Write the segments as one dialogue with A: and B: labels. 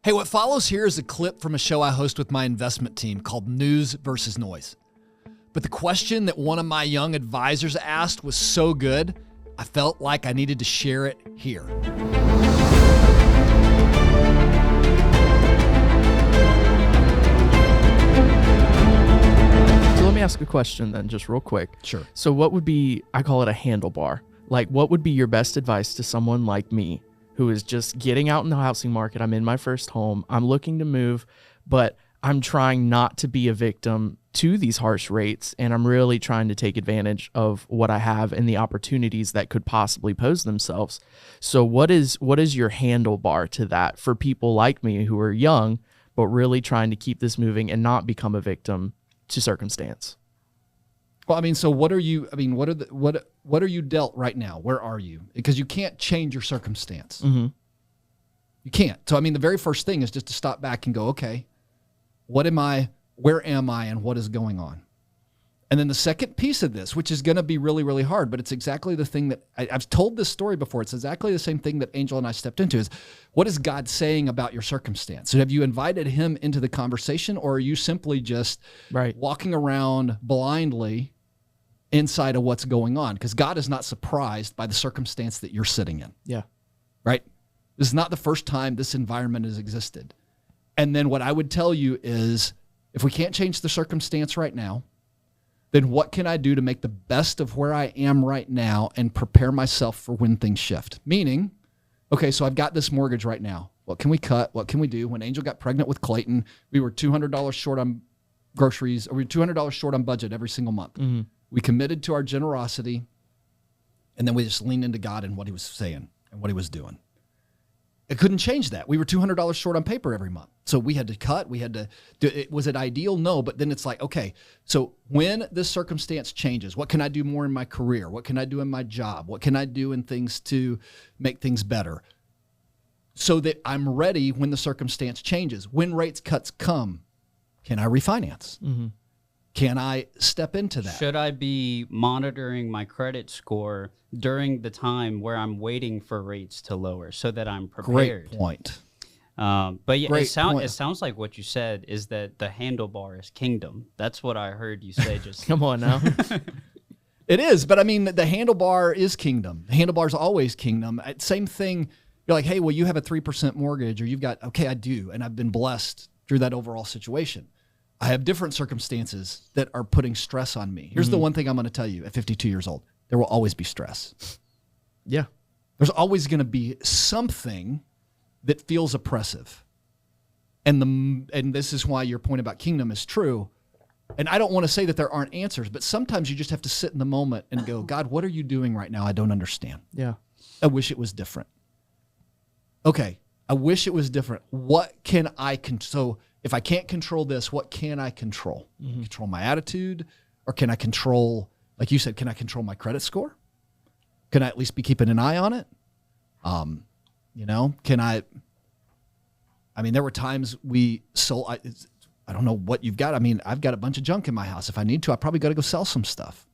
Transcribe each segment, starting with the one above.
A: Hey, what follows here is a clip from a show I host with my investment team called News versus Noise. But the question that one of my young advisors asked was so good, I felt like I needed to share it here.
B: So let me ask a question then, just real quick.
A: Sure.
B: So what would be, I call it a handlebar. Like, what would be your best advice to someone like me who is just getting out in the housing market? I'm in my first home. I'm looking to move, but I'm trying not to be a victim to these harsh rates, and I'm really trying to take advantage of what I have and the opportunities that could possibly pose themselves. So what is your handlebar to that for people like me who are young, but really trying to keep this moving and not become a victim to circumstance?
A: Well, I mean, so what are you dealt right now? Where are you? Because you can't change your circumstance.
B: Mm-hmm.
A: You can't. So, I mean, the very first thing is just to stop back and go, okay, what am I, where am I, and what is going on? And then the second piece of this, which is going to be really, really hard, but it's exactly the thing that I've told this story before. It's exactly the same thing that Angel and I stepped into is, what is God saying about your circumstance? So have you invited him into the conversation, or are you simply just walking around blindly inside of what's going on? Because God is not surprised by the circumstance that you're sitting in.
B: Yeah.
A: Right? This is not the first time this environment has existed. And then what I would tell you is, if we can't change the circumstance right now, then what can I do to make the best of where I am right now and prepare myself for when things shift? Meaning, okay, so I've got this mortgage right now. What can we cut? What can we do? When Angel got pregnant with Clayton, we were $200 short on groceries, or we were $200 short on budget every single month. Mm-hmm. We committed to our generosity, and then we just leaned into God and what he was saying and what he was doing. It couldn't change that. We were $200 short on paper every month. So we had to cut. We had to do it. Was it ideal? No. But then it's like, okay, so when this circumstance changes, what can I do more in my career? What can I do in my job? What can I do in things to make things better so that I'm ready when the circumstance changes? When rates cuts come, can I refinance? Mm-hmm. Can I step into that?
C: Should I be monitoring my credit score during the time where I'm waiting for rates to lower so that I'm prepared?
A: Great point.
C: But yeah, it sounds like what you said is that the handlebar is kingdom. That's what I heard you say just
B: Come on now.
A: It is, but I mean, the handlebar is kingdom. The handlebar is always kingdom. Same thing. You're like, hey, well, you have a 3% mortgage, or you've got, okay, I do, and I've been blessed through that overall situation. I have different circumstances that are putting stress on me. Here's the one thing I'm going to tell you at 52 years old. There will always be stress.
B: Yeah.
A: There's always going to be something that feels oppressive. And this is why your point about kingdom is true. And I don't want to say that there aren't answers, but sometimes you just have to sit in the moment and go, God, what are you doing right now? I don't understand.
B: Yeah.
A: I wish it was different. Okay. I wish it was different. What can I so if I can't control this, what can I control? Mm-hmm. Control my attitude? Or can I control, like you said, can I control my credit score? Can I at least be keeping an eye on it? Can I mean, there were times we sold, I don't know what you've got. I mean, I've got a bunch of junk in my house. If I need to, I probably got to go sell some stuff.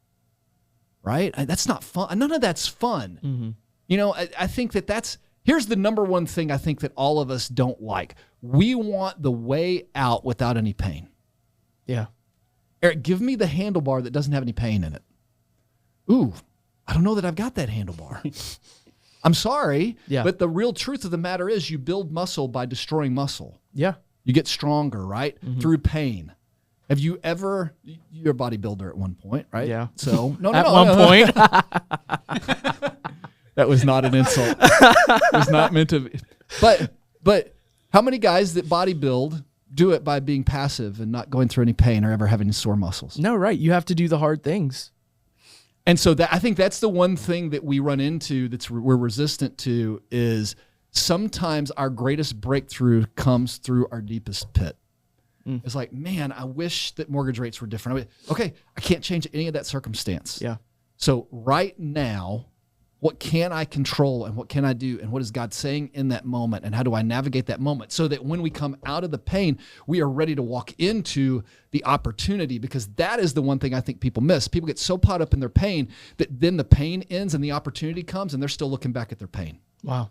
A: Right? That's not fun. None of that's fun. Mm-hmm. I think here's the number one thing I think that all of us don't like. We want the way out without any pain.
B: Yeah.
A: Eric, give me the handlebar that doesn't have any pain in it. Ooh, I don't know that I've got that handlebar. I'm sorry, but the real truth of the matter is you build muscle by destroying muscle.
B: Yeah.
A: You get stronger, right? Mm-hmm. Through pain. Have you ever, you're a bodybuilder at one point, right?
B: Yeah.
A: So,
B: at one point.
A: That was not an insult. It was not meant to be. But how many guys that bodybuild do it by being passive and not going through any pain or ever having sore muscles?
B: No, right. You have to do the hard things.
A: And so I think that's the one thing that we run into we're resistant to is sometimes our greatest breakthrough comes through our deepest pit. Mm. It's like, man, I wish that mortgage rates were different. Okay, I can't change any of that circumstance.
B: Yeah.
A: So right now, what can I control and what can I do and what is God saying in that moment and how do I navigate that moment so that when we come out of the pain, we are ready to walk into the opportunity, because that is the one thing I think people miss. People get so caught up in their pain that then the pain ends and the opportunity comes and they're still looking back at their pain.
B: Wow.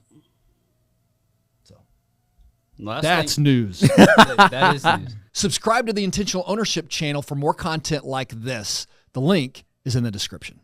A: So
C: Last
A: That's
C: thing-
A: news.
C: that is news.
A: Subscribe to the Intentional Ownership channel for more content like this. The link is in the description.